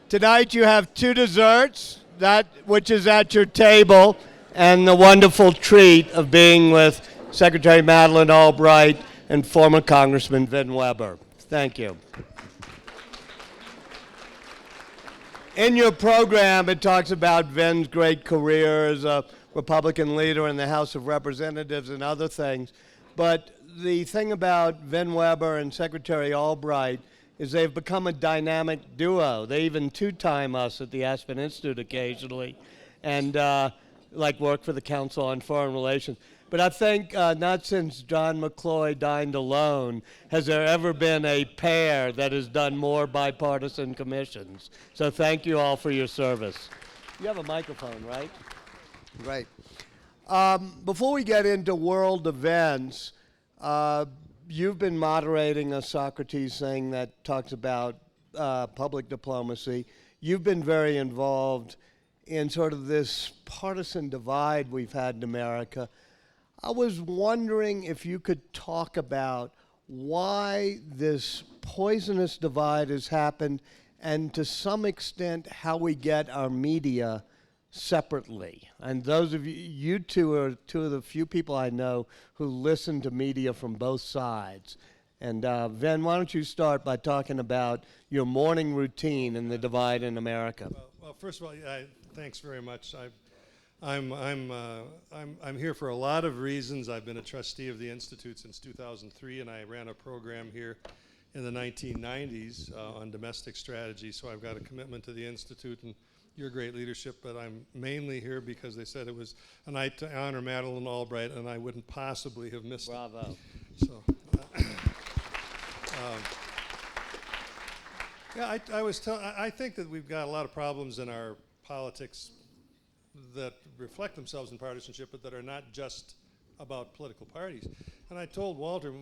Tonight you have two desserts, that which is at your table, and the wonderful treat of being with Secretary Madeleine Albright and former Congressman Vin Weber. Thank you. In your program, it talks about Vin's great career as a Republican leader in the House of Representatives and other things. But the thing about Vin Weber and Secretary Albright is they've become a dynamic duo. They even two-time us at the Aspen Institute occasionally and like work for the Council on Foreign Relations. But I think not since John McCloy dined alone has there ever been a pair that has done more bipartisan commissions. So thank you all for your service. You have a microphone, right? Great. Before we get into world events, you've been moderating a Socrates thing that talks about public diplomacy. You've been very involved in sort of this partisan divide we've had in America. I was wondering if you could talk about why this poisonous divide has happened and to some extent how we get our media separately. And those of you two are two of the few people I know who listen to media from both sides. And Vin, why don't you start by talking about your morning routine and the divide in America? Well, first of all, thanks very much. I'm here for a lot of reasons. I've been a trustee of the Institute since 2003, and I ran a program here in the 1990s on domestic strategy. So I've got a commitment to the Institute and your great leadership, but I'm mainly here because they said it was a night to honor Madeleine Albright, and I wouldn't possibly have missed Bravo. it. So, yeah, I think that we've got a lot of problems in our politics that reflect themselves in partisanship, but that are not just about political parties. And I told Walter,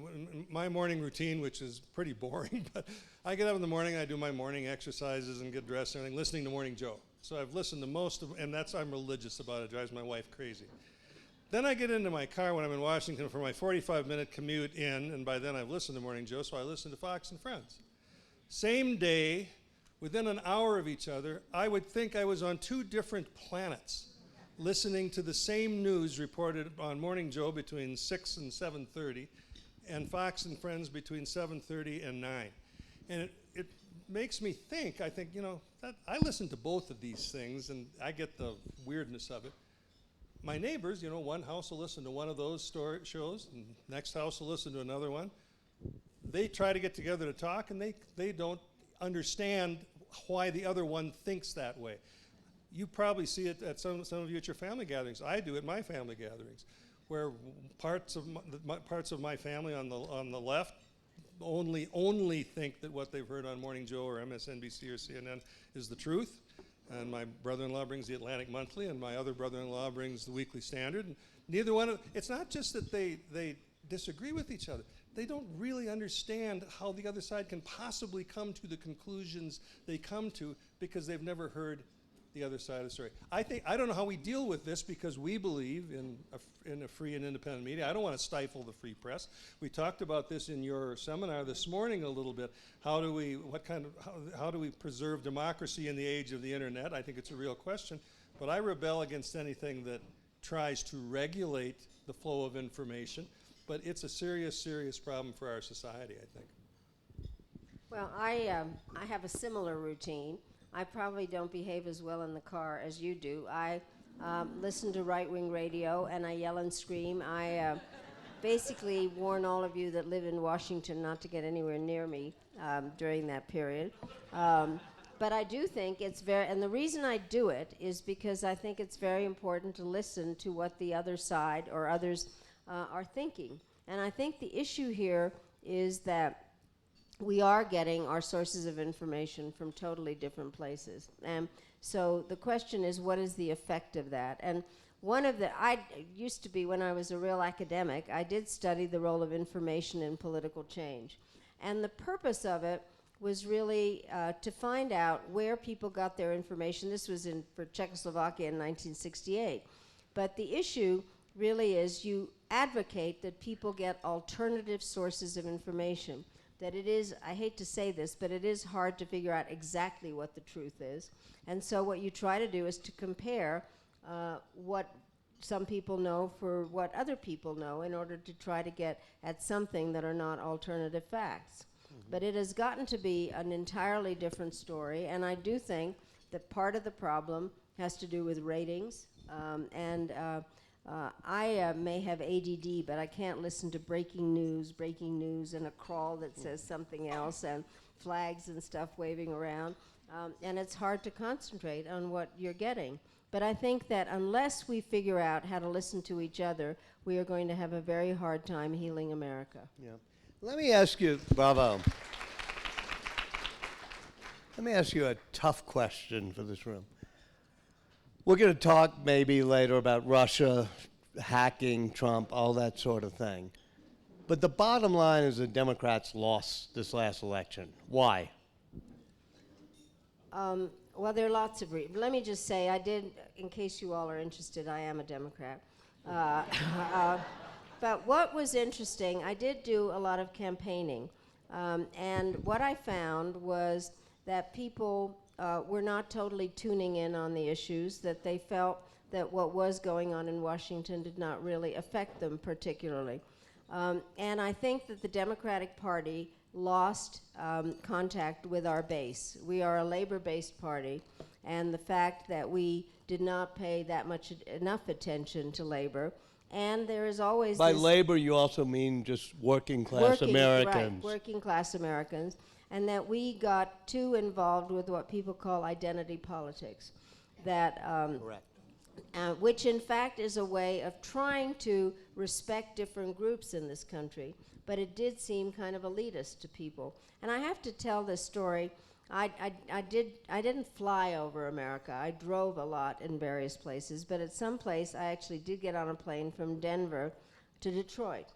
my morning routine, which is pretty boring, but I get up in the morning, I do my morning exercises and get dressed and everything, listening to Morning Joe. So I've listened to most of, and I'm religious about it. It drives my wife crazy. Then I get into my car when I'm in Washington for my 45-minute commute in, and by then I've listened to Morning Joe, so I listen to Fox and Friends. Same day, within an hour of each other, I would think I was on two different planets, listening to the same news reported on Morning Joe between 6 and 7:30, and Fox and Friends between 7:30 and 9. And it makes me think, I think, that I listen to both of these things, and I get the weirdness of it. My neighbors, one house will listen to one of those shows, and next house will listen to another one. They try to get together to talk, and they don't understand why the other one thinks that way. You probably see it at some of you at your family gatherings. I do at my family gatherings, where parts of my family on the left only think that what they've heard on Morning Joe or MSNBC or CNN is the truth. And my brother-in-law brings the Atlantic Monthly, and my other brother-in-law brings the Weekly Standard. And neither one it's not just that they disagree with each other. They don't really understand how the other side can possibly come to the conclusions they come to because they've never heard the other side of the story. I don't know how we deal with this because we believe in a free and independent media. I don't want to stifle the free press. We talked about this in your seminar this morning a little bit. How do we preserve democracy in the age of the internet? I think it's a real question, but I rebel against anything that tries to regulate the flow of information. But it's a serious, serious problem for our society, I think. Well, I have a similar routine. I probably don't behave as well in the car as you do. I listen to right-wing radio, and I yell and scream. I basically warn all of you that live in Washington not to get anywhere near me during that period. But I do think it's and the reason I do it is because I think it's very important to listen to what the other side or others are thinking. And I think the issue here is that we are getting our sources of information from totally different places. And so the question is, what is the effect of that? And I used to be, when I was a real academic, I did study the role of information in political change. And the purpose of it was really to find out where people got their information. This was for Czechoslovakia in 1968. But the issue really is you advocate that people get alternative sources of information, that it is, I hate to say this, but it is hard to figure out exactly what the truth is. And so what you try to do is to compare what some people know for what other people know in order to try to get at something that are not alternative facts. But it has gotten to be an entirely different story, and I do think that part of the problem has to do with ratings. I may have ADD, but I can't listen to breaking news, and a crawl that says something else, and flags and stuff waving around. And it's hard to concentrate on what you're getting. But I think that unless we figure out how to listen to each other, we are going to have a very hard time healing America. Yeah. Let me ask you, bravo. Let me ask you a tough question for this room. We're going to talk maybe later about Russia, hacking, Trump, all that sort of thing. But the bottom line is the Democrats lost this last election. Why? Well, there are lots of reasons. Let me just say, I did, in case you all are interested, I am a Democrat. But what was interesting, I did do a lot of campaigning. And what I found was that people were not totally tuning in on the issues, that they felt that what was going on in Washington did not really affect them particularly. And I think that the Democratic Party lost contact with our base. We are a labor-based party, and the fact that we did not pay that much enough attention to labor, and there is always By this labor, you also mean just working class Americans. Right, working class Americans, and that we got too involved with what people call identity politics, that Correct. which in fact is a way of trying to respect different groups in this country, but it did seem kind of elitist to people. And I have to tell this story. I didn't fly over America. I drove a lot in various places, but at some place I actually did get on a plane from Denver to Detroit.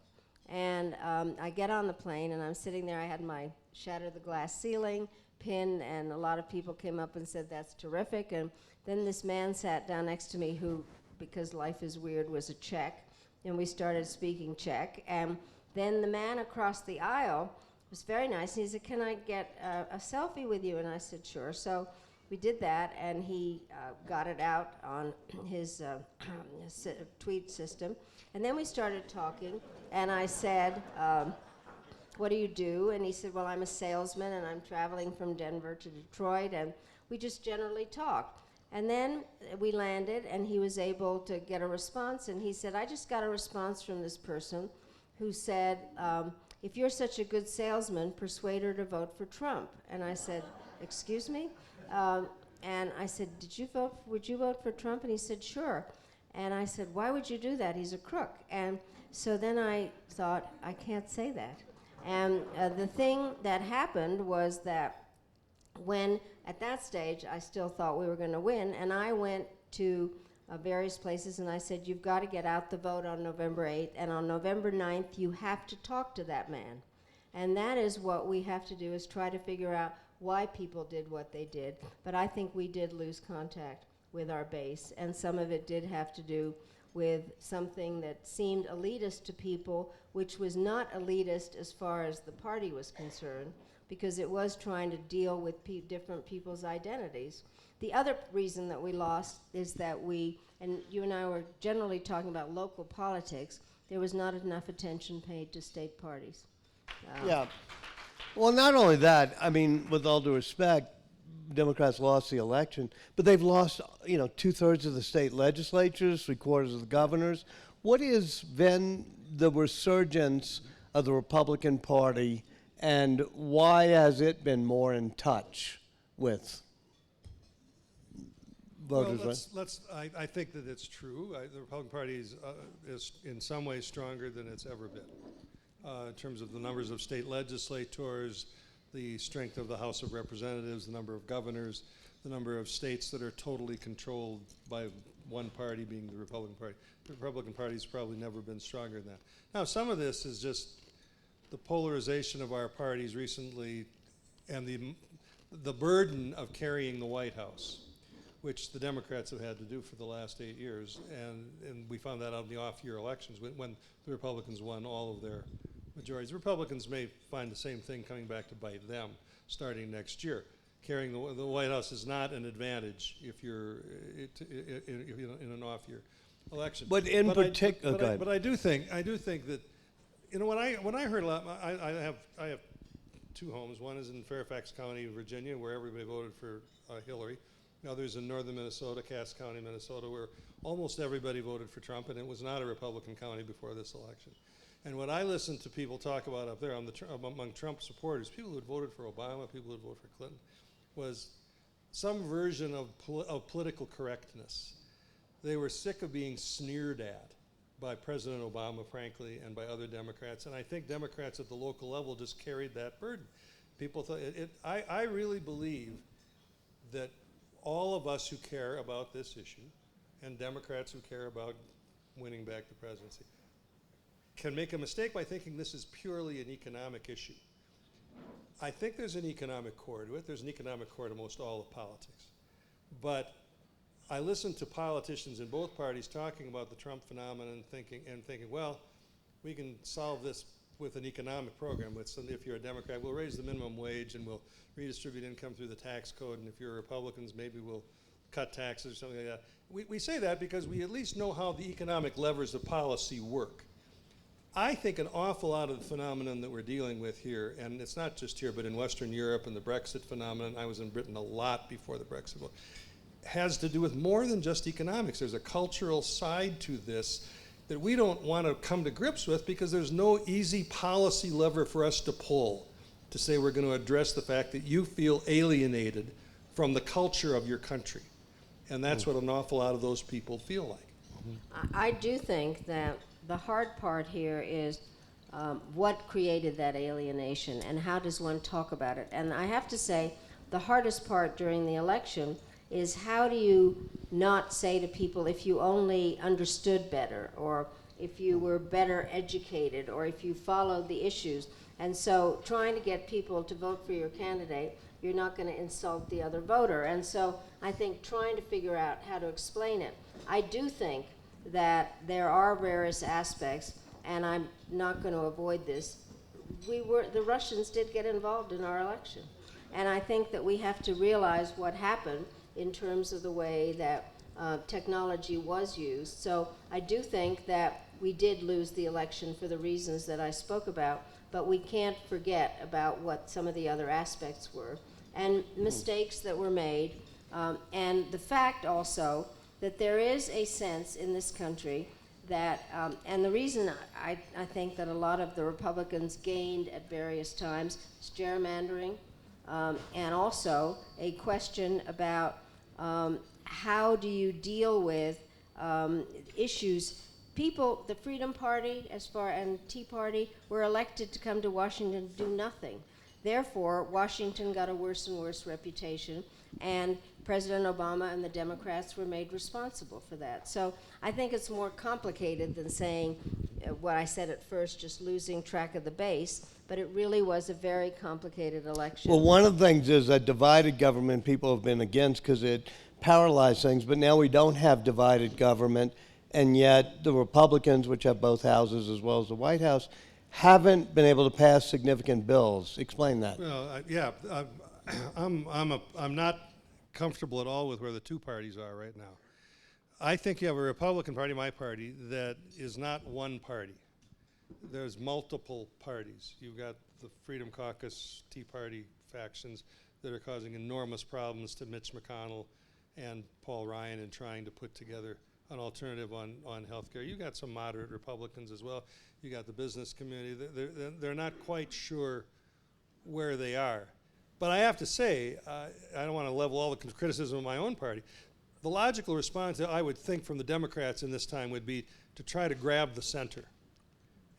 And I get on the plane and I'm sitting there. I had my Shatter the Glass Ceiling pin, and a lot of people came up and said, "That's terrific." And then this man sat down next to me who, because life is weird, was a Czech, and we started speaking Czech. And then the man across the aisle was very nice. He said, "Can I get a selfie with you?" And I said, "Sure." So we did that, and he got it out on his tweet system. And then we started talking, and I said, "What do you do?" And he said, "Well, I'm a salesman, and I'm traveling from Denver to Detroit," and we just generally talked. And then we landed, and he was able to get a response, and he said, "I just got a response from this person who said, if you're such a good salesman, persuade her to vote for Trump." And I said, "Excuse me?" And I said, would you vote for Trump?" And he said, "Sure." And I said, "Why would you do that? He's a crook." And so then I thought, I can't say that. And the thing that happened was that when, at that stage, I still thought we were going to win, and I went to various places, and I said, "You've got to get out the vote on November 8th, and on November 9th, you have to talk to that man." And that is what we have to do, is try to figure out why people did what they did. But I think we did lose contact with our base, and some of it did have to do with something that seemed elitist to people, which was not elitist as far as the party was concerned, because it was trying to deal with different people's identities. The other reason that we lost is that we, and you and I were generally talking about local politics, there was not enough attention paid to state parties. Yeah. Well, not only that, I mean, with all due respect, Democrats lost the election, but they've lost, 2/3 of the state legislatures, 3/4 of the governors. What is then the resurgence of the Republican Party, and why has it been more in touch with voters? Well, I think that it's true. The Republican Party is in some ways stronger than it's ever been. In terms of the numbers of state legislators, the strength of the House of Representatives, the number of governors, the number of states that are totally controlled by one party, being the Republican Party. The Republican Party's probably never been stronger than that. Now, some of this is just the polarization of our parties recently, and the burden of carrying the White House, which the Democrats have had to do for the last 8 years, and we found that out in the off-year elections when the Republicans won all of their majorities. Republicans may find the same thing coming back to bite them starting next year. Carrying the White House is not an advantage if you're in an off-year election. But in particular, but I do think that, you know, when I heard a lot, I have two homes. One is in Fairfax County, Virginia, where everybody voted for Hillary. The other is in northern Minnesota, Cass County, Minnesota, where almost everybody voted for Trump, and it was not a Republican county before this election. And what I listened to people talk about up there among Trump supporters, people who had voted for Obama, people who had voted for Clinton, was some version of political correctness. They were sick of being sneered at by President Obama, frankly, and by other Democrats. And I think Democrats at the local level just carried that burden. People thought, I really believe that all of us who care about this issue, and Democrats who care about winning back the presidency, can make a mistake by thinking this is purely an economic issue. I think there's an economic core to it. There's an economic core to most all of politics. But I listened to politicians in both parties talking about the Trump phenomenon and thinking, well, we can solve this with an economic program. If you're a Democrat, we'll raise the minimum wage and we'll redistribute income through the tax code. And if you're Republicans, maybe we'll cut taxes or something like that. We say that because we at least know how the economic levers of policy work. I think an awful lot of the phenomenon that we're dealing with here, and it's not just here, but in Western Europe and the Brexit phenomenon, I was in Britain a lot before the Brexit vote, has to do with more than just economics. There's a cultural side to this that we don't want to come to grips with because there's no easy policy lever for us to pull to say we're going to address the fact that you feel alienated from the culture of your country. And that's what an awful lot of those people feel like. I do think that the hard part here is what created that alienation and how does one talk about it. And I have to say the hardest part during the election is how do you not say to people, if you only understood better, or if you were better educated, or if you followed the issues. And so trying to get people to vote for your candidate, you're not going to insult the other voter. And so I think trying to figure out how to explain it. I do think that there are various aspects, and I'm not going to avoid this. The Russians did get involved in our election. And I think that we have to realize what happened in terms of the way that technology was used. So I do think that we did lose the election for the reasons that I spoke about, but we can't forget about what some of the other aspects were and mistakes that were made, and the fact also that there is a sense in this country that, and the reason I think that a lot of the Republicans gained at various times is gerrymandering, and also a question about how do you deal with issues. People, the Freedom Party and Tea Party were elected to come to Washington to do nothing. Therefore, Washington got a worse and worse reputation, and President Obama and the Democrats were made responsible for that. So I think it's more complicated than saying what I said at first, just losing track of the base, but it really was a very complicated election. well, one of the things is that divided government people have been against because it paralyzed things, but now we don't have divided government, and yet the Republicans, which have both houses as well as the White House, haven't been able to pass significant bills. Explain that. Well, I'm not comfortable at all with where the two parties are right now. I think you have a Republican Party, my party, that is not one party. There's multiple parties. You've got the Freedom Caucus, Tea Party factions that are causing enormous problems to Mitch McConnell and Paul Ryan in trying to put together an alternative on health care. You got some moderate Republicans as well. You got the business community. They're not quite sure where they are. But I have to say, I don't want to level all the criticism of my own party. The logical response, I would think, from the Democrats in this time would be to try to grab the center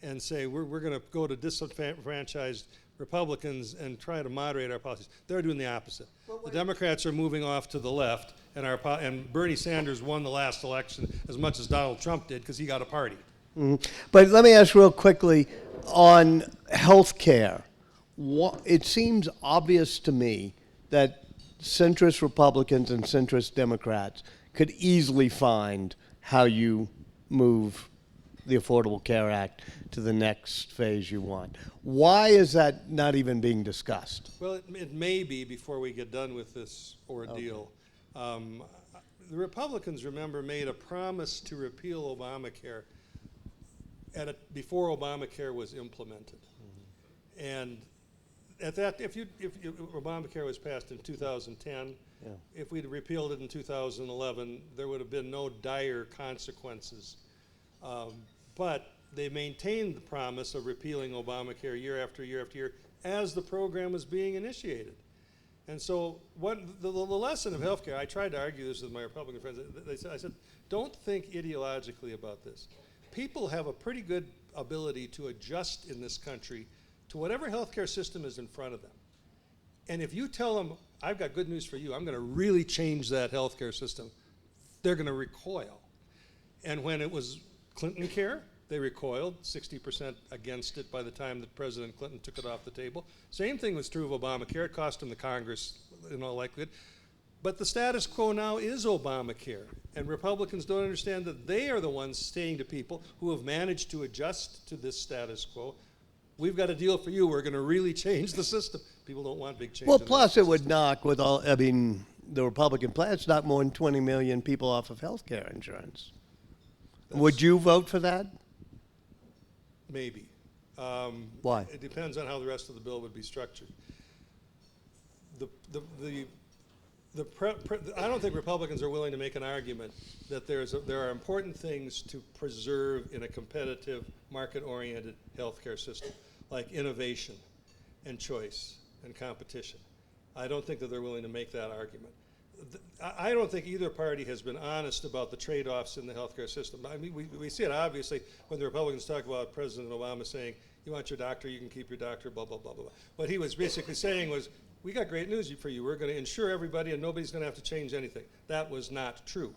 and say, we're going to go to disenfranchised Republicans and try to moderate our policies. They're doing the opposite. The Democrats are moving off to the left, and Bernie Sanders won the last election as much as Donald Trump did because he got a party. Mm-hmm. But let me ask real quickly on health care. It seems obvious to me that centrist Republicans and centrist Democrats could easily find how you move the Affordable Care Act to the next phase you want. Why is that not even being discussed? Well, it may be before we get done with this ordeal. The Republicans, remember, made a promise to repeal Obamacare before Obamacare was implemented. And at that, if Obamacare was passed in 2010, if we'd repealed it in 2011, there would have been no dire consequences. But they maintained the promise of repealing Obamacare year after year after year as the program was being initiated. And so the lesson of healthcare, I tried to argue this with my Republican friends. I said, don't think ideologically about this. People have a pretty good ability to adjust in this country to whatever healthcare system is in front of them. And if you tell them, I've got good news for you, I'm going to really change that healthcare system, they're going to recoil. And when it was Clinton Care, they recoiled, 60% against it by the time that President Clinton took it off the table. Same thing was true of Obamacare. It cost them the Congress in all likelihood. But the status quo now is Obamacare. And Republicans don't understand that they are the ones saying to people who have managed to adjust to this status quo, we've got a deal for you. We're going to really change the system. People don't want big change. Well, plus it would knock with all, I mean, the Republican plan, it's not more than 20 million people off of health care insurance. Would you vote for that? Maybe. Why? It depends on how the rest of the bill would be structured. I don't think Republicans are willing to make an argument that there are important things to preserve in a competitive, market-oriented healthcare system, like innovation and choice and competition. I don't think that they're willing to make that argument. I don't think either party has been honest about the trade-offs in the healthcare system. I mean, we see it obviously when the Republicans talk about President Obama saying, you want your doctor, you can keep your doctor, blah, blah, blah, blah, blah. What he was basically saying was, we got great news for you. We're going to insure everybody and nobody's going to have to change anything. That was not true.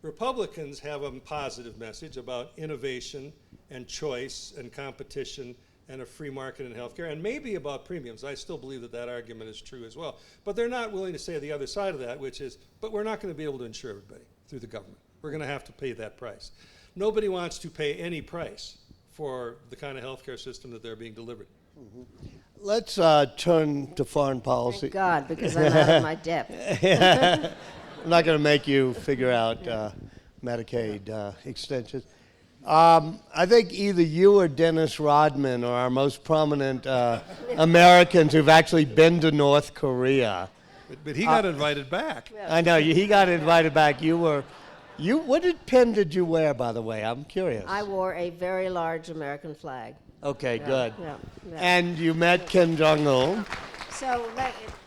Republicans have a positive message about innovation and choice and competition and a free market in healthcare, and maybe about premiums. I still believe that argument is true as well. But they're not willing to say the other side of that, which is, but we're not going to be able to insure everybody through the government. We're going to have to pay that price. Nobody wants to pay any price for the kind of healthcare system that they're being delivered. Mm-hmm. Let's turn to foreign policy. Thank God, because I'm out of my depth. I'm not going to make you figure out Medicaid extensions. I think either you or Dennis Rodman are our most prominent Americans who've actually been to North Korea. But he got invited back. I know, he got invited back. What pin did you wear, by the way? I'm curious. I wore a very large American flag. Okay, good. Yeah. And you met Kim Jong-il. So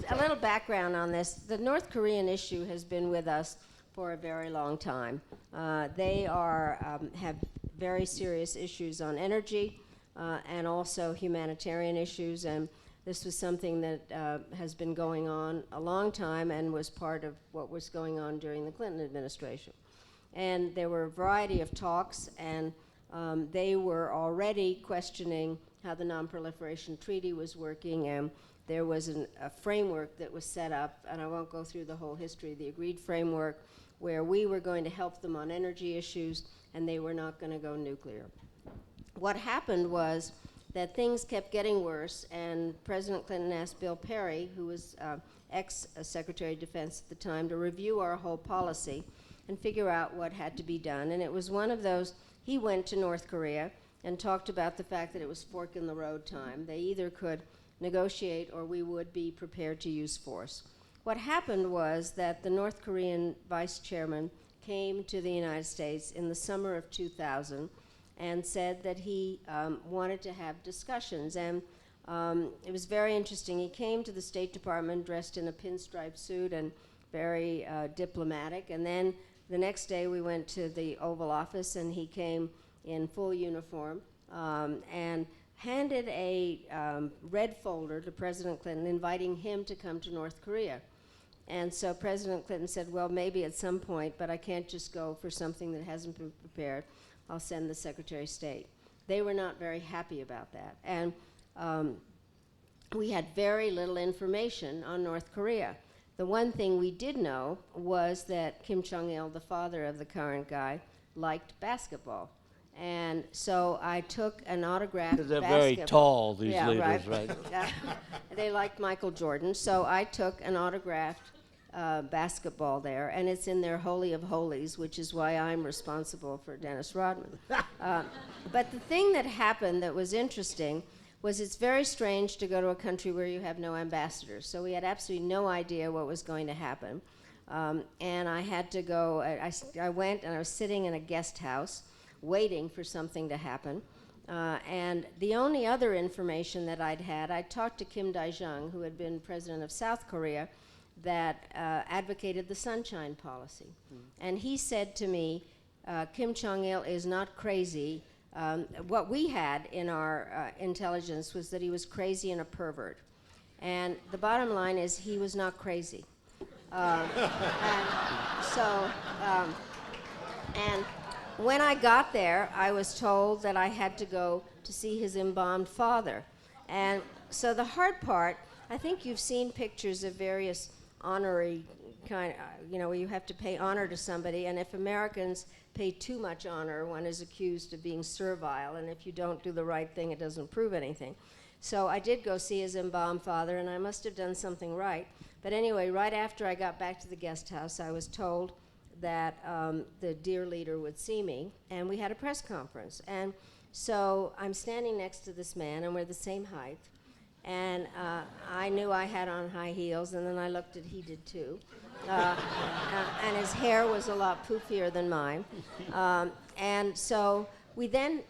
a little background on this. The North Korean issue has been with us for a very long time. They have very serious issues on energy and also humanitarian issues, and this was something that has been going on a long time and was part of what was going on during the Clinton administration. And there were a variety of talks, and they were already questioning how the Non-Proliferation Treaty was working, and there was a framework that was set up, and I won't go through the whole history, the agreed framework, where we were going to help them on energy issues, and they were not going to go nuclear. What happened was that things kept getting worse, and President Clinton asked Bill Perry, who was ex-Secretary of Defense at the time, to review our whole policy and figure out what had to be done. And it was one of those, he went to North Korea and talked about the fact that it was fork in the road time. They either could negotiate or we would be prepared to use force. What happened was that the North Korean vice chairman came to the United States in the summer of 2000 and said that he wanted to have discussions. And it was very interesting. He came to the State Department dressed in a pinstripe suit and very diplomatic. And then the next day we went to the Oval Office and he came in full uniform and handed a red folder to President Clinton inviting him to come to North Korea. And so President Clinton said, well, maybe at some point, but I can't just go for something that hasn't been prepared. I'll send the Secretary of State. They were not very happy about that. And we had very little information on North Korea. The one thing we did know was that Kim Jong-il, the father of the current guy, liked basketball. And so I took an autographed Because they're basketball. very tall, these Yeah, leaders, right? They liked Michael Jordan, so I took an autographed basketball there, and it's in their Holy of Holies, which is why I'm responsible for Dennis Rodman. But the thing that happened that was interesting was it's very strange to go to a country where you have no ambassadors. So we had absolutely no idea what was going to happen. And I had to go, I went and I was sitting in a guest house waiting for something to happen. And the only other information that I talked to Kim Dae-jung, who had been president of South Korea, that advocated the Sunshine Policy. And he said to me, Kim Jong-il is not crazy. What we had in our intelligence was that he was crazy and a pervert. And the bottom line is he was not crazy. And when I got there, I was told that I had to go to see his embalmed father. And so the hard part, I think you've seen pictures of various honorary kind, where you have to pay honor to somebody, and if Americans pay too much honor, one is accused of being servile, and if you don't do the right thing, it doesn't prove anything. So I did go see his embalmed father, and I must have done something right. But anyway, right after I got back to the guest house, I was told that the dear leader would see me, and we had a press conference. And so I'm standing next to this man, and we're the same height. And I knew I had on high heels, and then I looked at he did too. And his hair was a lot poofier than mine. And so we then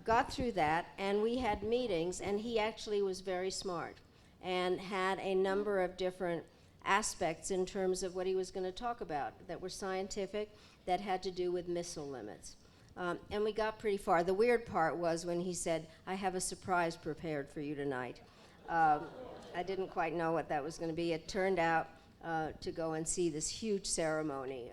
got through that, and we had meetings, and he actually was very smart and had a number of different aspects in terms of what he was going to talk about that were scientific, that had to do with missile limits. And we got pretty far. The weird part was when he said, I have a surprise prepared for you tonight. I didn't quite know what that was going to be. It turned out to go and see this huge ceremony.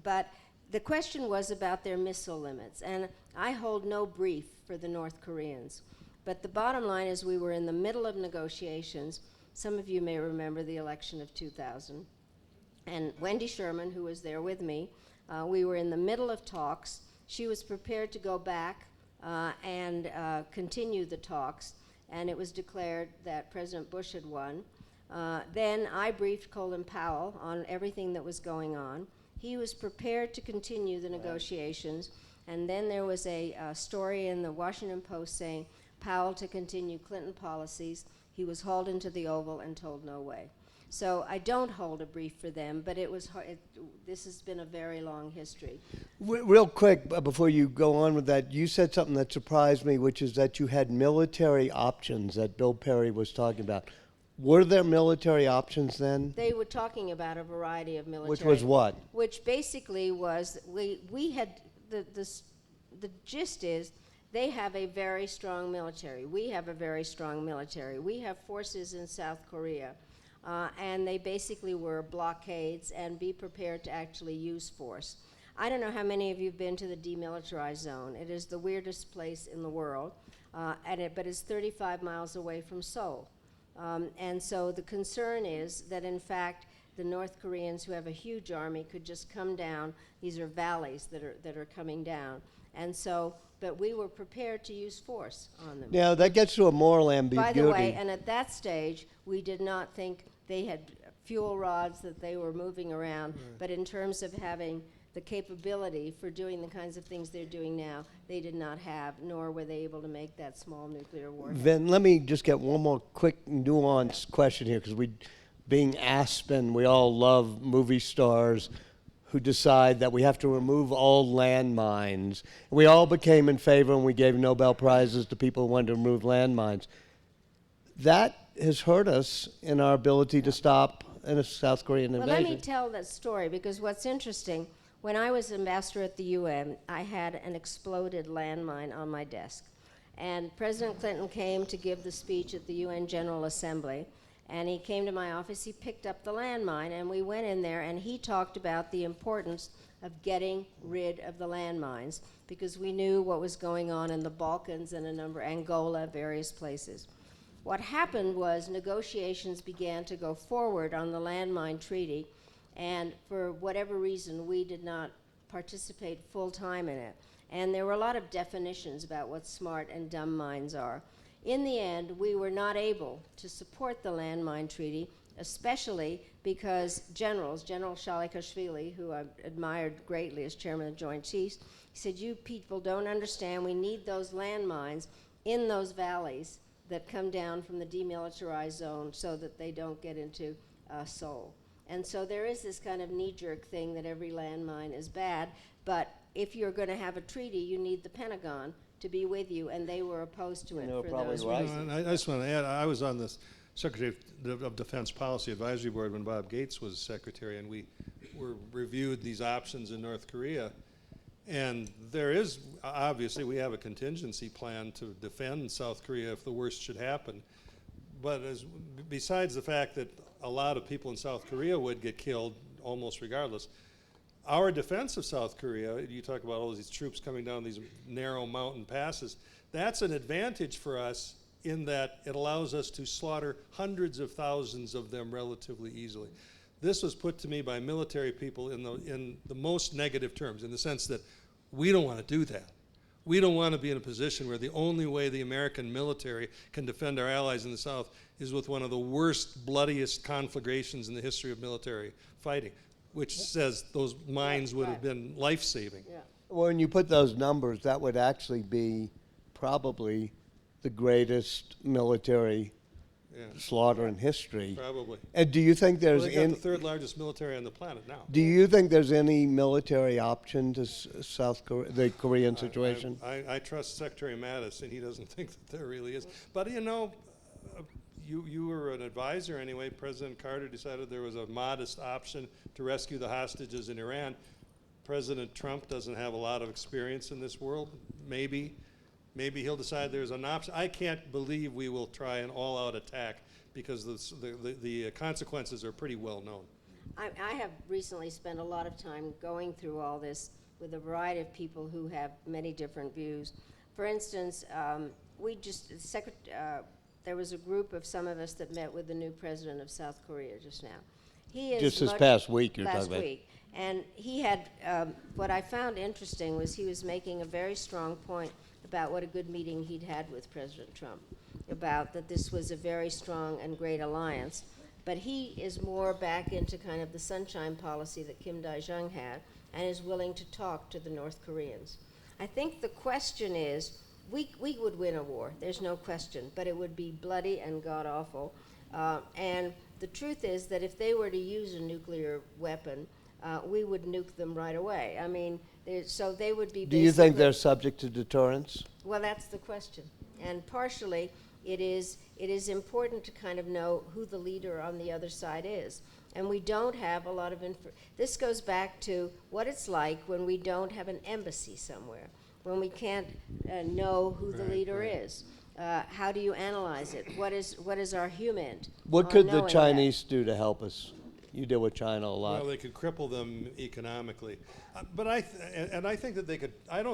But the question was about their missile limits. And I hold no brief for the North Koreans. But the bottom line is we were in the middle of negotiations. Some of you may remember the election of 2000. And Wendy Sherman, who was there with me, we were in the middle of talks. She was prepared to go back and continue the talks. And it was declared that President Bush had won. Then I briefed Colin Powell on everything that was going on. He was prepared to continue the negotiations, and then there was a story in the Washington Post saying Powell to continue Clinton policies. He was hauled into the Oval and told no way. So I don't hold a brief for them, but this has been a very long history. Real quick, before you go on with that, you said something that surprised me, which is that you had military options that Bill Perry was talking about. Were there military options then? They were talking about a variety of military. Which was what? Which basically was, we had, the gist is, they have a very strong military. We have a very strong military. We have forces in South Korea. And they basically were blockades and be prepared to actually use force. I don't know how many of you have been to the demilitarized zone. It is the weirdest place in the world, but it's 35 miles away from Seoul. And so the concern is that, in fact, the North Koreans, who have a huge army, could just come down. These are valleys that are coming down. And so, but we were prepared to use force on them. Yeah, that gets to a moral ambiguity. By the way, and at that stage, we did not think they had fuel rods that they were moving around, but in terms of having the capability for doing the kinds of things they're doing now, they did not have, nor were they able to make that small nuclear warhead. Vin, let me just get one more quick nuanced question here, because being Aspen, we all love movie stars who decide that we have to remove all landmines. We all became in favor, and we gave Nobel Prizes to people who wanted to remove landmines. That has hurt us in our ability to stop a South Korean invasion. Well, let me tell that story, because what's interesting, when I was ambassador at the UN, I had an exploded landmine on my desk. And President Clinton came to give the speech at the UN General Assembly, and he came to my office, he picked up the landmine, and we went in there, and he talked about the importance of getting rid of the landmines, because we knew what was going on in the Balkans and Angola, various places. What happened was negotiations began to go forward on the landmine treaty, and for whatever reason, we did not participate full time in it. And there were a lot of definitions about what smart and dumb mines are. In the end, we were not able to support the landmine treaty, especially because General Shalikashvili, who I admired greatly as chairman of the Joint Chiefs, he said, you people don't understand, we need those landmines in those valleys that come down from the demilitarized zone so that they don't get into Seoul. And so there is this kind of knee-jerk thing that every landmine is bad, but if you're going to have a treaty, you need the Pentagon to be with you, and they were opposed to it They were for probably those right. reasons. And I just want to add, I was on the Secretary of Defense Policy Advisory Board when Bob Gates was Secretary, and we reviewed these options in North Korea. And there is, obviously, we have a contingency plan to defend South Korea if the worst should happen. But besides the fact that a lot of people in South Korea would get killed almost regardless, our defense of South Korea, you talk about all these troops coming down these narrow mountain passes, that's an advantage for us in that it allows us to slaughter hundreds of thousands of them relatively easily. This was put to me by military people in the most negative terms, in the sense that we don't want to do that. We don't want to be in a position where the only way the American military can defend our allies in the South is with one of the worst, bloodiest conflagrations in the history of military fighting, which says those mines would have been life-saving. Yeah. Well, when you put those numbers, that would actually be probably the greatest military Yeah, slaughter in history. probably. And do you think Well, there's they got the third largest military on the planet now. do you think there's any military option to South Korea, the Korean situation? I trust Secretary Madison. He doesn't think that there really is. But you know, you were an advisor anyway. President Carter decided there was a modest option to rescue the hostages in Iran. President Trump doesn't have a lot of experience in this world. Maybe he'll decide there's an option. I can't believe we will try an all-out attack because the consequences are pretty well known. I have recently spent a lot of time going through all this with a variety of people who have many different views. For instance, there was a group of some of us that met with the new president of South Korea just now. He is Just this past week you're last talking about. week. And he had, what I found interesting was he was making a very strong point about what a good meeting he'd had with President Trump, about that this was a very strong and great alliance. But he is more back into kind of the sunshine policy that Kim Dae-jung had and is willing to talk to the North Koreans. I think the question is, we would win a war, there's no question, but it would be bloody and god-awful. And the truth is that if they were to use a nuclear weapon, we would nuke them right away. I mean, so they would be. Do you think they're subject to deterrence? Well, that's the question. And partially, it is important to kind of know who the leader on the other side is. And we don't have a lot of this goes back to what it's like when we don't have an embassy somewhere, when we can't know who the leader is. How do you analyze it? What is our human? What could the knowing Chinese do to help us? You deal with China a lot. Well, they could cripple them economically, but I think that they could. I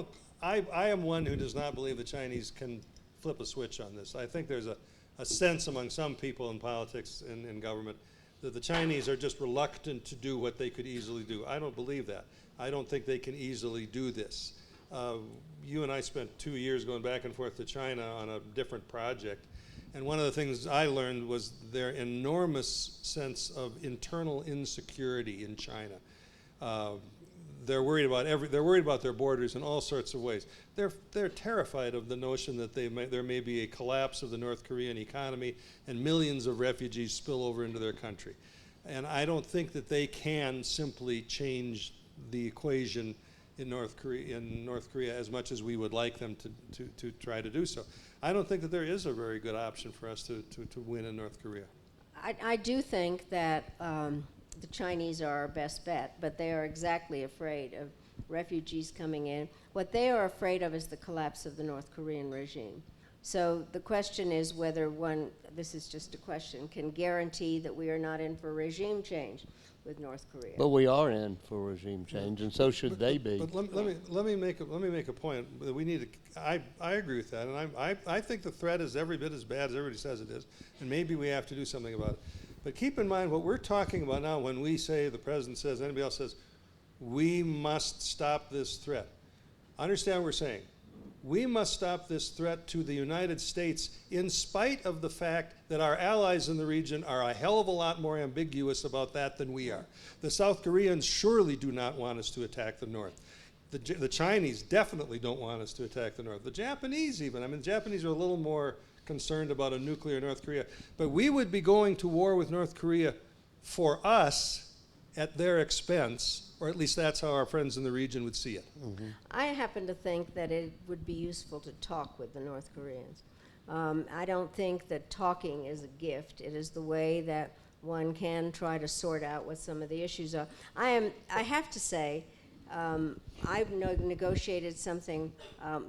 am one who does not believe the Chinese can flip a switch on this. I think there's a sense among some people in politics and in government that the Chinese are just reluctant to do what they could easily do. I don't believe that. I don't think they can easily do this. You and I spent 2 years going back and forth to China on a different project. And one of the things I learned was their enormous sense of internal insecurity in China. They're worried about their borders in all sorts of ways. They're terrified of the notion that there may be a collapse of the North Korean economy and millions of refugees spill over into their country. And I don't think that they can simply change the equation in North Korea as much as we would like them to try to do so. I don't think that there is a very good option for us to win in North Korea. I do think that the Chinese are our best bet, but they are exactly afraid of refugees coming in. What they are afraid of is the collapse of the North Korean regime. So the question is whether one, this is just a question, can guarantee that we are not in for regime change with North Korea. But we are in for regime change, and so should they be. But let me make a point that we need to. I agree with that, and I think the threat is every bit as bad as everybody says it is, and maybe we have to do something about it. But keep in mind what we're talking about now when we say, the president says, anybody else says, we must stop this threat. Understand what we're saying. We must stop this threat to the United States in spite of the fact that our allies in the region are a hell of a lot more ambiguous about that than we are. The South Koreans surely do not want us to attack the North. The Chinese definitely don't want us to attack the North. The Japanese even. I mean, the Japanese are a little more concerned about a nuclear North Korea. But we would be going to war with North Korea for us at their expense, or at least that's how our friends in the region would see it. I happen to think that it would be useful to talk with the North Koreans. I don't think that talking is a gift. It is the way that one can try to sort out what some of the issues are. I have to say, I've negotiated something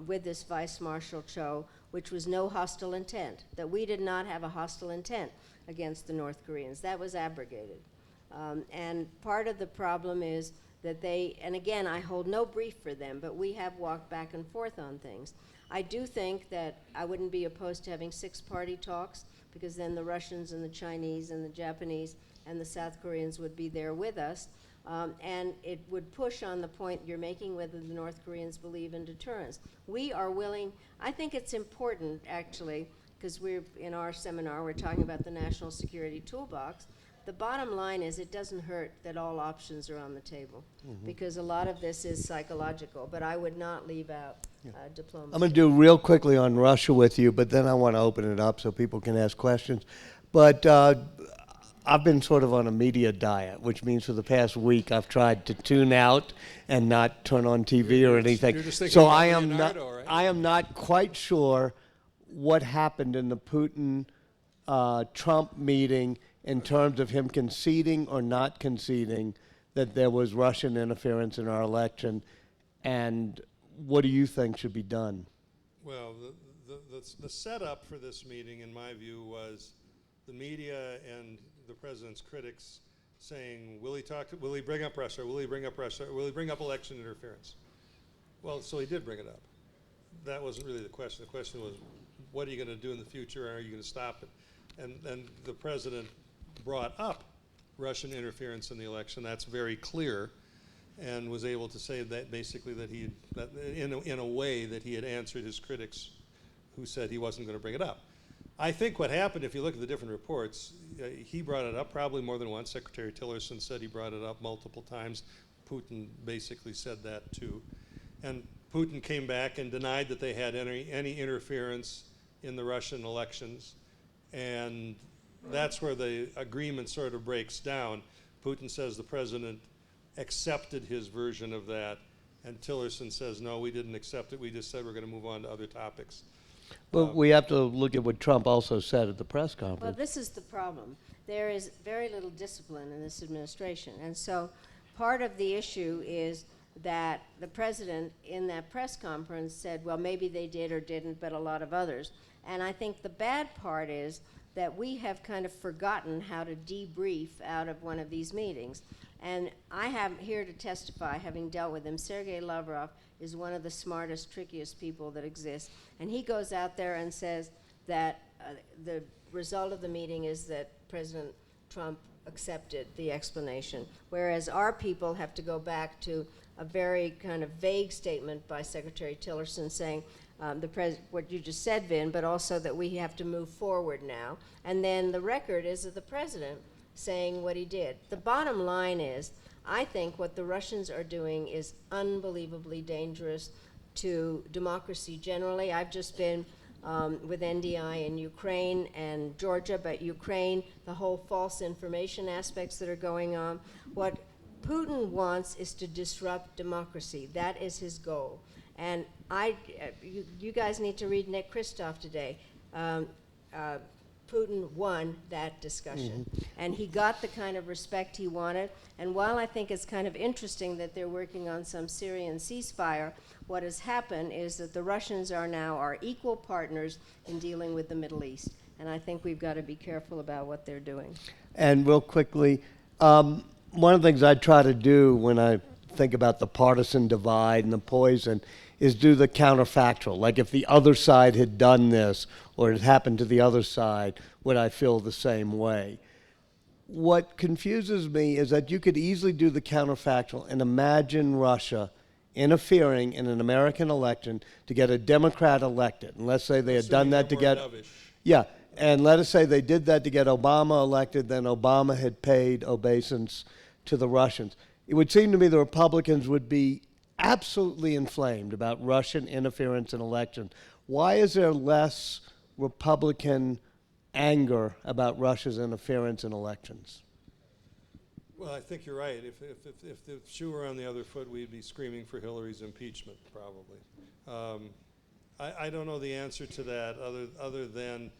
with this Vice Marshal Cho, which was no hostile intent, that we did not have a hostile intent against the North Koreans. That was abrogated. And part of the problem is that they, and again, I hold no brief for them, but we have walked back and forth on things. I do think that I wouldn't be opposed to having 6-party talks, because then the Russians and the Chinese and the Japanese and the South Koreans would be there with us. And it would push on the point you're making, whether the North Koreans believe in deterrence. We are willing, I think it's important, actually, because we're in our seminar, we're talking about the National Security Toolbox. The bottom line is it doesn't hurt that all options are on the table, because a lot of this is psychological, but I would not leave out diplomacy. I'm going to do real quickly on Russia with you, but then I want to open it up so people can ask questions. But I've been sort of on a media diet, which means for the past week I've tried to tune out and not turn on TV or anything. You're just thinking So about I am not. Leonardo, right? I am not quite sure what happened in the Putin-Trump meeting in terms of him conceding or not conceding that there was Russian interference in our election, and what do you think should be done? Well, the setup for this meeting, in my view, was the media and the president's critics saying, will he bring up Russia? Will he bring up Russia? Will he bring up election interference? Well, so he did bring it up. That wasn't really the question. The question was, what are you going to do in the future, and are you going to stop it? And the president brought up Russian interference in the election. That's very clear, and was able to say that basically that in a way that he had answered his critics who said he wasn't going to bring it up. I think what happened, if you look at the different reports, he brought it up probably more than once. Secretary Tillerson said he brought it up multiple times. Putin basically said that too. And Putin came back and denied that they had any interference in the Russian elections. And that's where the agreement sort of breaks down. Putin says the president accepted his version of that, and Tillerson says, no, we didn't accept it. We just said we're going to move on to other topics. But we have to look at what Trump also said at the press Well, conference. this is the problem. There is very little discipline in this administration. And so part of the issue is that the president in that press conference said, well, maybe they did or didn't, but a lot of others. And I think the bad part is that we have kind of forgotten how to debrief out of one of these meetings. And I am here to testify, having dealt with him. Sergei Lavrov is one of the smartest, trickiest people that exist. And he goes out there and says that the result of the meeting is that President Trump accepted the explanation, whereas our people have to go back to a very kind of vague statement by Secretary Tillerson saying, what you just said, Vin, but also that we have to move forward now. And then the record is of the president saying what he did. The bottom line is, I think what the Russians are doing is unbelievably dangerous to democracy generally. I've just been with NDI in Ukraine and Georgia, but Ukraine, the whole false information aspects that are going on. What Putin wants is to disrupt democracy. That is his goal. And you guys need to read Nick Kristof today. Putin won that discussion. And he got the kind of respect he wanted. And while I think it's kind of interesting that they're working on some Syrian ceasefire, what has happened is that the Russians are now our equal partners in dealing with the Middle East. And I think we've got to be careful about what they're doing. And real quickly, one of the things I try to do when I think about the partisan divide and the poison is do the counterfactual. Like if the other side had done this or it happened to the other side, would I feel the same way? What confuses me is that you could easily do the counterfactual and imagine Russia interfering in an American election to get a Democrat elected. And let's say they had done that to get... Yeah, and let us say they did that to get Obama elected, then Obama had paid obeisance to the Russians. It would seem to me the Republicans would be absolutely inflamed about Russian interference in elections. Why is there less Republican anger about Russia's interference in elections? Well, I think you're right. If the shoe were on the other foot, we'd be screaming for Hillary's impeachment, probably. I don't know the answer to that other than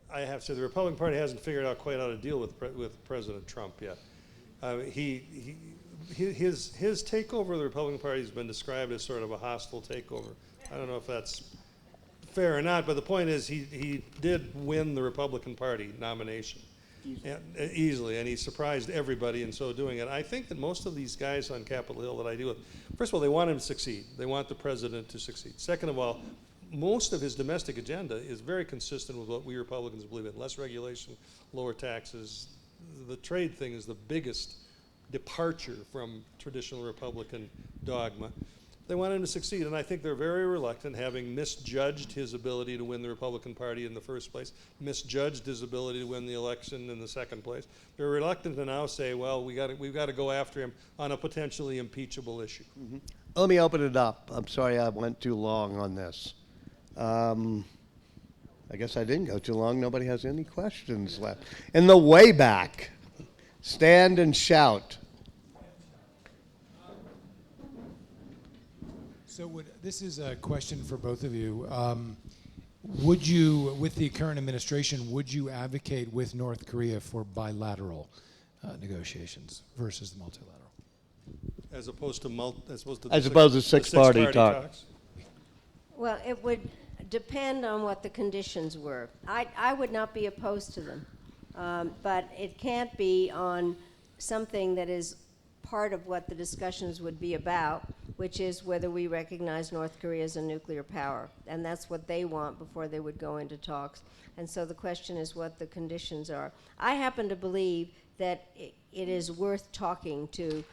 I have to say the Republican Party hasn't figured out quite how to deal with President Trump yet. His takeover of the Republican Party has been described as sort of a hostile takeover. I don't know if that's fair or not, but the point is he did win the Republican Party nomination easily, and he surprised everybody in so doing it. I think that most of these guys on Capitol Hill that I deal with, first of all, they want him to succeed. They want the president to succeed. Second of all, most of his domestic agenda is very consistent with what we Republicans believe in. Less regulation, lower taxes. The trade thing is the biggest departure from traditional Republican dogma. They want him to succeed, and I think they're very reluctant, having misjudged his ability to win the Republican Party in the first place, misjudged his ability to win the election in the second place. They're reluctant to now say, well, we've got to go after him on a potentially impeachable issue. Mm-hmm. Let me open it up. I'm sorry I went too long on this. I guess I didn't go too long. Nobody has any questions left. In the way back, stand and shout. So this is a question for both of you. Would you, with the current administration, would you advocate with North Korea for bilateral negotiations versus the multilateral? As opposed to the six-party talks. Well, it would depend on what the conditions were. I would not be opposed to them, but it can't be on something that is part of what the discussions would be about, which is whether we recognize North Korea as a nuclear power. And that's what they want before they would go into talks. And so the question is what the conditions are. I happen to believe that it is worth talking to,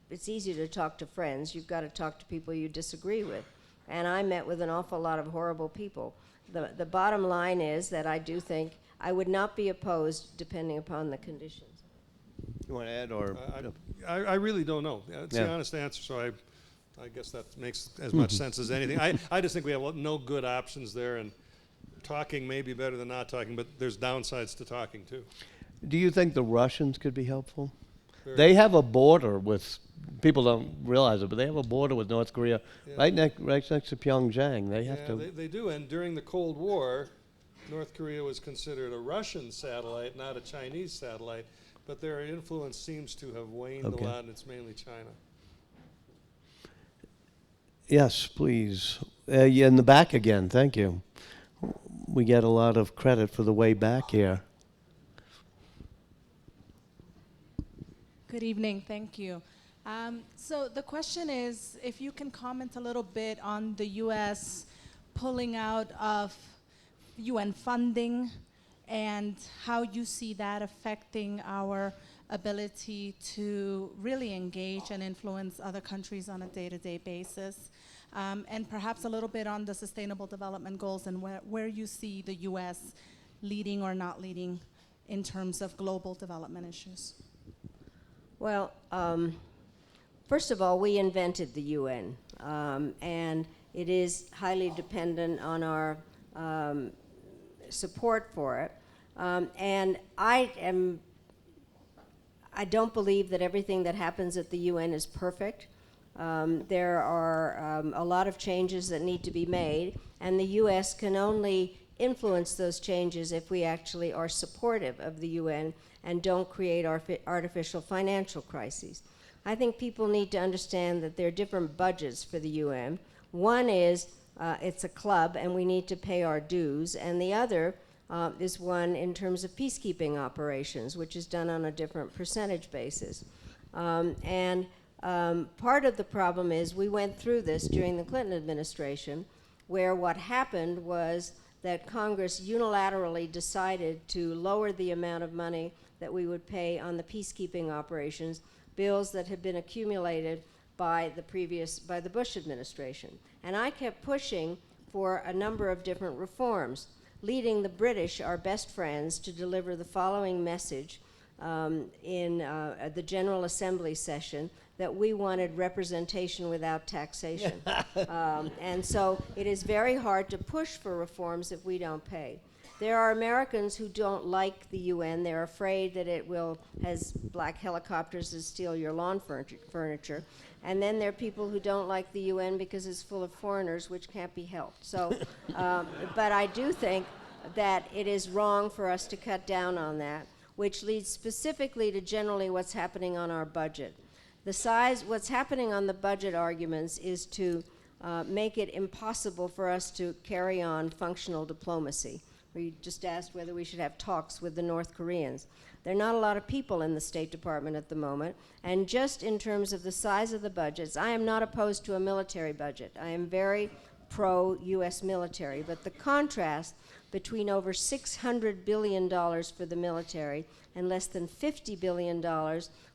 it's easy to talk to friends. You've got to talk to people you disagree with. And I met with an awful lot of horrible people. The bottom line is that I do think I would not be opposed depending upon the conditions. You want to add, or? I really don't know. It's the honest answer, so I guess that makes as much sense as anything. I just think we have no good options there, and talking may be better than not talking, but there's downsides to talking, too. Do you think the Russians could be helpful? They have a border with, people don't realize it, but they have a border with North Korea right next to Pyongyang. They do, and during the Cold War, North Korea was considered a Russian satellite, not a Chinese satellite, but their influence seems to have waned a lot, and it's mainly China. Yes, please. In the back again, thank you. We get a lot of credit for the way back here. Good evening, thank you. So the question is, if you can comment a little bit on the U.S. pulling out of UN funding and how you see that affecting our ability to really engage and influence other countries on a day-to-day basis. And perhaps a little bit on the Sustainable Development Goals and where you see the U.S. leading or not leading in terms of global development issues. Well, first of all, we invented the UN, and it is highly dependent on our support for it. And I don't believe that everything that happens at the UN is perfect. There are a lot of changes that need to be made, and the U.S. can only influence those changes if we actually are supportive of the UN and don't create artificial financial crises. I think people need to understand that there are different budgets for the UN. One is it's a club and we need to pay our dues, and the other is one in terms of peacekeeping operations, which is done on a different percentage basis. Part of the problem is we went through this during the Clinton administration, where what happened was that Congress unilaterally decided to lower the amount of money that we would pay on the peacekeeping operations, bills that had been accumulated by the Bush administration. And I kept pushing for a number of different reforms, leading the British, our best friends, to deliver the following message in the General Assembly session, that we wanted representation without taxation. And so it is very hard to push for reforms if we don't pay. There are Americans who don't like the UN. They're afraid that it has black helicopters that steal your lawn furniture. And then there are people who don't like the UN because it's full of foreigners, which can't be helped. So, but I do think that it is wrong for us to cut down on that, which leads specifically to generally what's happening on our budget. What's happening on the budget arguments is to make it impossible for us to carry on functional diplomacy. We just asked whether we should have talks with the North Koreans. There are not a lot of people in the State Department at the moment, and just in terms of the size of the budgets, I am not opposed to a military budget. I am very pro-U.S. military, but the contrast between over $600 billion for the military and less than $50 billion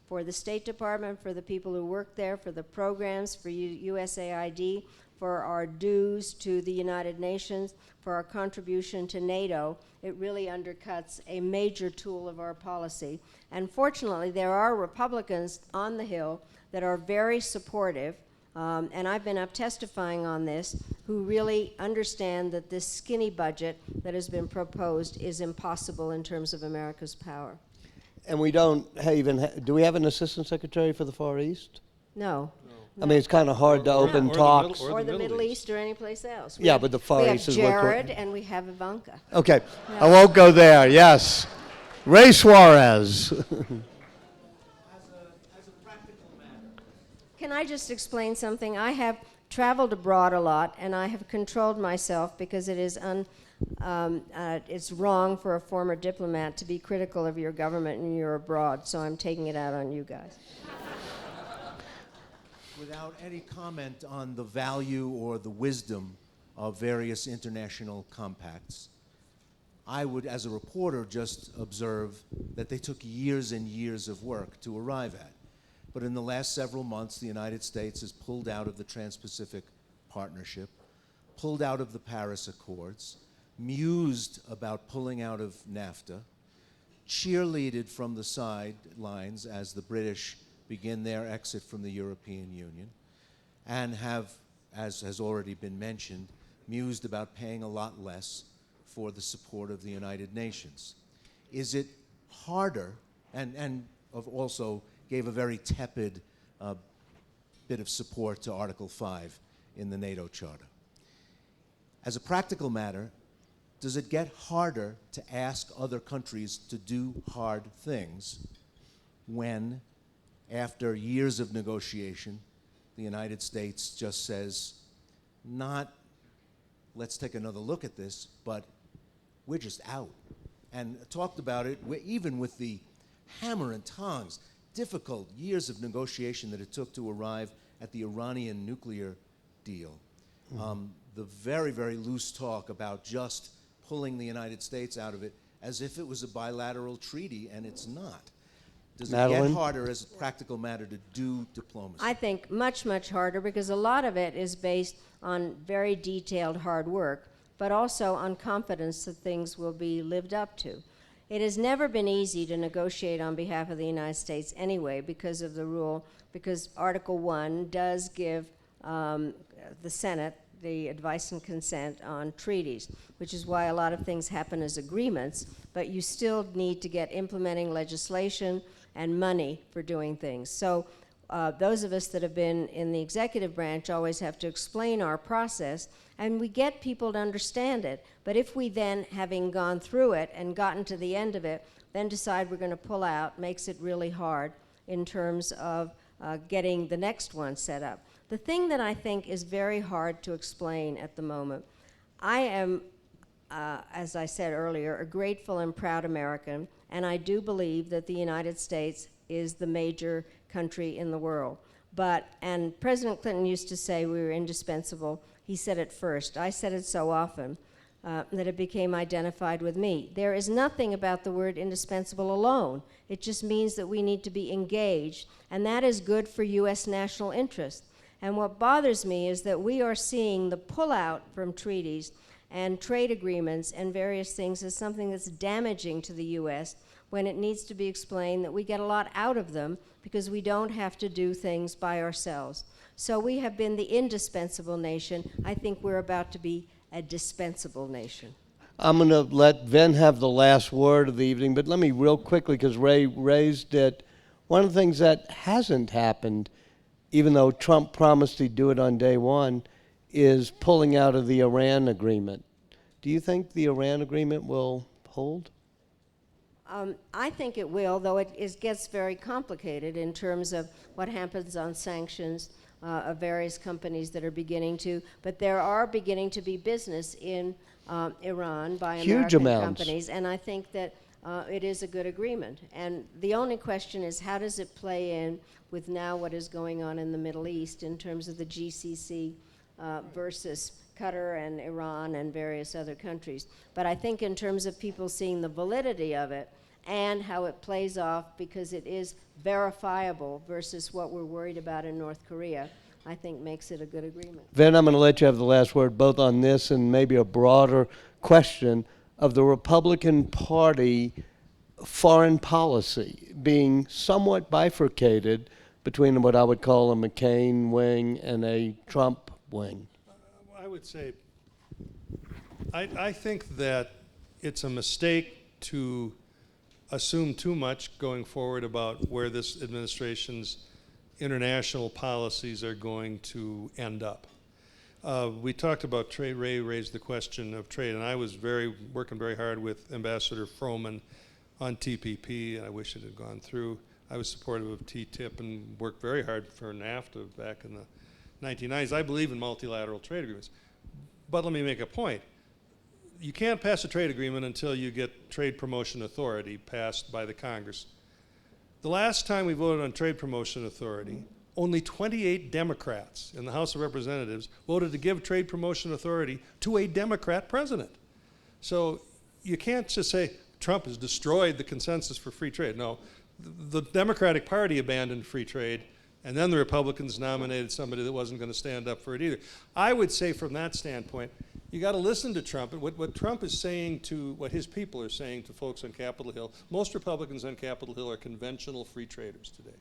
for the State Department, for the people who work there, for the programs, for USAID, for our dues to the United Nations, for our contribution to NATO, it really undercuts a major tool of our policy. And fortunately, there are Republicans on the Hill that are very supportive, and I've been up testifying on this, who really understand that this skinny budget that has been proposed is impossible in terms of America's power. And we don't do we have an assistant secretary for the Far East? No. I mean, it's kind of hard to open talks. Or the Middle East or any place else. Yeah, but the Far East is we what... have Jared and we have Ivanka. Okay, I won't go there, yes. Ray Suarez. Can I just explain something? I have traveled abroad a lot, and I have controlled myself because it is it's wrong for a former diplomat to be critical of your government when you're abroad, so I'm taking it out on you guys. Without any comment on the value or the wisdom of various international compacts, I would, as a reporter, just observe that they took years and years of work to arrive at. But in the last several months, the United States has pulled out of the Trans-Pacific Partnership, pulled out of the Paris Accords, mused about pulling out of NAFTA, cheerleaded from the sidelines as the British begin their exit from the European Union, and have, as has already been mentioned, mused about paying a lot less for the support of the United Nations. Is it harder, and also gave a very tepid bit of support to Article 5 in the NATO Charter. As a practical matter, does it get harder to ask other countries to do hard things when, after years of negotiation, the United States just says, not, let's take another look at this, but we're just out? And talked about it even with the hammer and tongs, difficult years of negotiation that it took to arrive at the Iranian nuclear deal. The very, very loose talk about just pulling the United States out of it as if it was a bilateral treaty, and it's not. Does Madeleine? it get harder as a practical matter to do diplomacy? I think much, much harder, because a lot of it is based on very detailed hard work, but also on confidence that things will be lived up to. It has never been easy to negotiate on behalf of the United States anyway because of the rule, because Article 1 does give the Senate the advice and consent on treaties, which is why a lot of things happen as agreements, but you still need to get implementing legislation and money for doing things. So those of us that have been in the executive branch always have to explain our process, and we get people to understand it. But if we then, having gone through it and gotten to the end of it, then decide we're going to pull out, makes it really hard in terms of getting the next one set up. The thing that I think is very hard to explain at the moment, I am, as I said earlier, a grateful and proud American, and I do believe that the United States is the major country in the world. And President Clinton used to say we were indispensable. He said it first. I said it so often. that it became identified with me. There is nothing about the word indispensable alone. It just means that we need to be engaged, and that is good for U.S. national interest. And what bothers me is that we are seeing the pullout from treaties and trade agreements and various things as something that's damaging to the U.S., when it needs to be explained that we get a lot out of them because we don't have to do things by ourselves. So we have been the indispensable nation. I think we're about to be a dispensable nation. I'm going to let Vin have the last word of the evening, but let me real quickly, because Ray raised it. One of the things that hasn't happened, even though Trump promised he'd do it on day one, is pulling out of the Iran agreement. Do you think the Iran agreement will hold? I think it will, though it gets very complicated in terms of what happens on sanctions of various companies that are beginning to, but there are beginning to be business in Iran by Huge American amounts. companies, and I think that it is a good agreement. And the only question is, how does it play in with now what is going on in the Middle East in terms of the GCC versus Qatar and Iran and various other countries. But I think in terms of people seeing the validity of it and how it plays off, because it is verifiable versus what we're worried about in North Korea, I think makes it a good agreement. Vin, I'm going to let you have the last word both on this and maybe a broader question of the Republican Party foreign policy being somewhat bifurcated between what I would call a McCain wing and a Trump wing. I would say, I think that it's a mistake to assume too much going forward about where this administration's international policies are going to end up. We talked about trade. Ray raised the question of trade, and I was working very hard with Ambassador Froman on TPP, and I wish it had gone through. I was supportive of TTIP and worked very hard for NAFTA back in the 1990s. I believe in multilateral trade agreements. But let me make a point. You can't pass a trade agreement until you get trade promotion authority passed by the Congress. The last time we voted on trade promotion authority, only 28 Democrats in the House of Representatives voted to give trade promotion authority to a Democrat president. So you can't just say Trump has destroyed the consensus for free trade. No, the Democratic Party abandoned free trade, and then the Republicans nominated somebody that wasn't going to stand up for it either. I would say from that standpoint, you got to listen to Trump. And what Trump is saying to, what his people are saying to folks on Capitol Hill, most Republicans on Capitol Hill are conventional free traders today,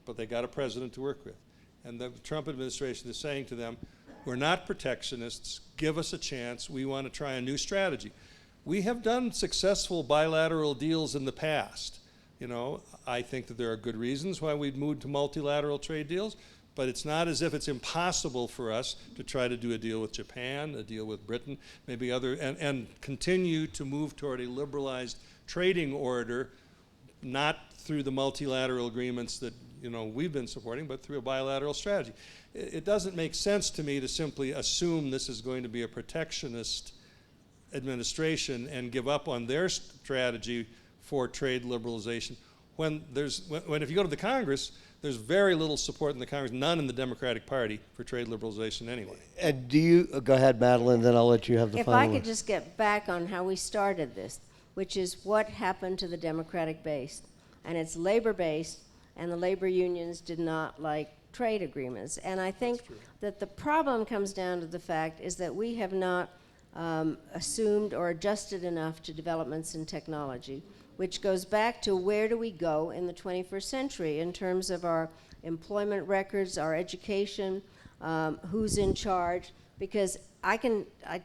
but they got a president to work with. And the Trump administration is saying to them, we're not protectionists, give us a chance, we want to try a new strategy. We have done successful bilateral deals in the past. You know, I think that there are good reasons why we've moved to multilateral trade deals, but it's not as if it's impossible for us to try to do a deal with Japan, a deal with Britain, maybe other, and continue to move toward a liberalized trading order, not through the multilateral agreements that we've been supporting, but through a bilateral strategy. It doesn't make sense to me to simply assume this is going to be a protectionist administration and give up on their strategy for trade liberalization. When if you go to the Congress, there's very little support in the Congress, none in the Democratic Party for trade liberalization anyway. And do you, go ahead, Madeleine, then I'll let you have the If final I word. could just get back on how we started this, which is what happened to the Democratic base. And it's labor-based, and the labor unions did not like trade agreements. And I think that the problem comes down to the fact is that we have not assumed or adjusted enough to developments in technology, which goes back to where do we go in the 21st century in terms of our employment records, our education, who's in charge, because I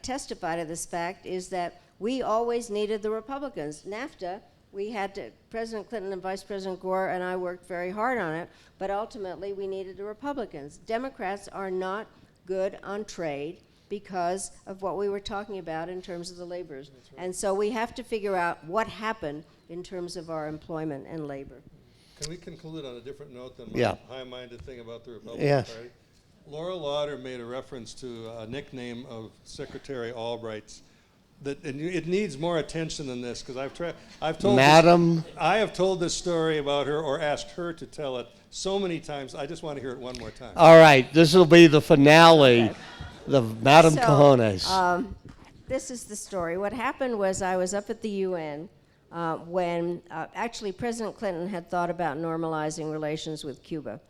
testify to this fact is that we always needed the Republicans. NAFTA, we had to, President Clinton and Vice President Gore and I worked very hard on it, but ultimately we needed the Republicans. Democrats are not good on trade because of what we were talking about in terms of the laborers. Right. And so we have to figure out what happened in terms of our employment and labor. Can we conclude on a different note than Yeah. my high-minded thing about the Republican Yes. Party? Laura Lauder made a reference to a nickname of Secretary Albright's and it needs more attention than this, because I've told Madam. I have told this story about her or asked her to tell it so many times. I just want to hear it one more time. All right, this will be the finale, Okay. the Madam So, Cojones. this is the story. What happened was I was up at the UN when actually President Clinton had thought about normalizing relations with Cuba.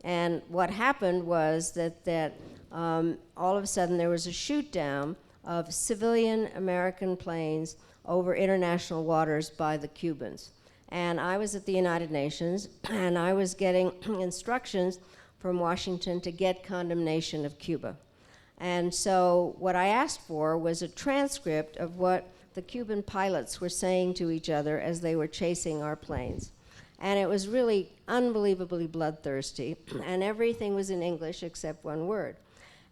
And what happened was that all of a sudden there was a shoot down of civilian American planes over international waters by the Cubans. And I was at the United Nations, and I was getting instructions from Washington to get condemnation of Cuba. And so what I asked for was a transcript of what the Cuban pilots were saying to each other as they were chasing our planes. And it was really unbelievably bloodthirsty, and everything was in English except one word.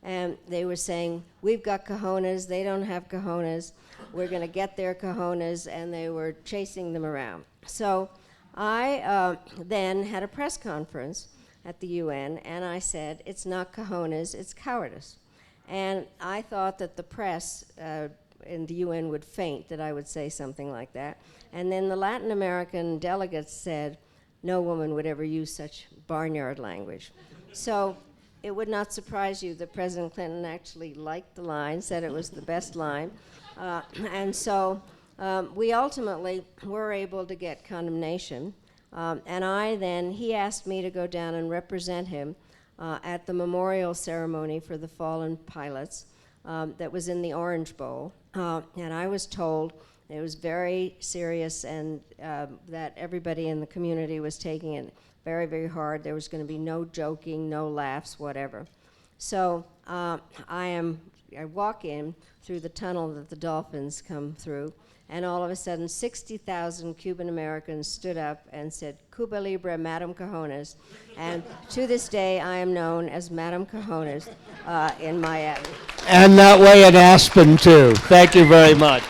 And they were saying, we've got cojones, they don't have cojones, we're gonna get their cojones, and they were chasing them around. So I then had a press conference at the UN, and I said, it's not cojones, it's cowardice. And I thought that the press in the UN would faint that I would say something like that. And then the Latin American delegates said, no woman would ever use such barnyard language. So it would not surprise you that President Clinton actually liked the line, said it was the best line. And so we ultimately were able to get condemnation. And he asked me to go down and represent him at the memorial ceremony for the fallen pilots that was in the Orange Bowl. And I was told it was very serious, and that everybody in the community was taking it very, very hard. There was going to be no joking, no laughs, whatever. So I walk in through the tunnel that the dolphins come through, and all of a sudden 60,000 Cuban Americans stood up and said, Cuba Libre, Madam Cojones. And to this day, I am known as Madam Cojones in Miami. And that way in Aspen, too. Thank you very much.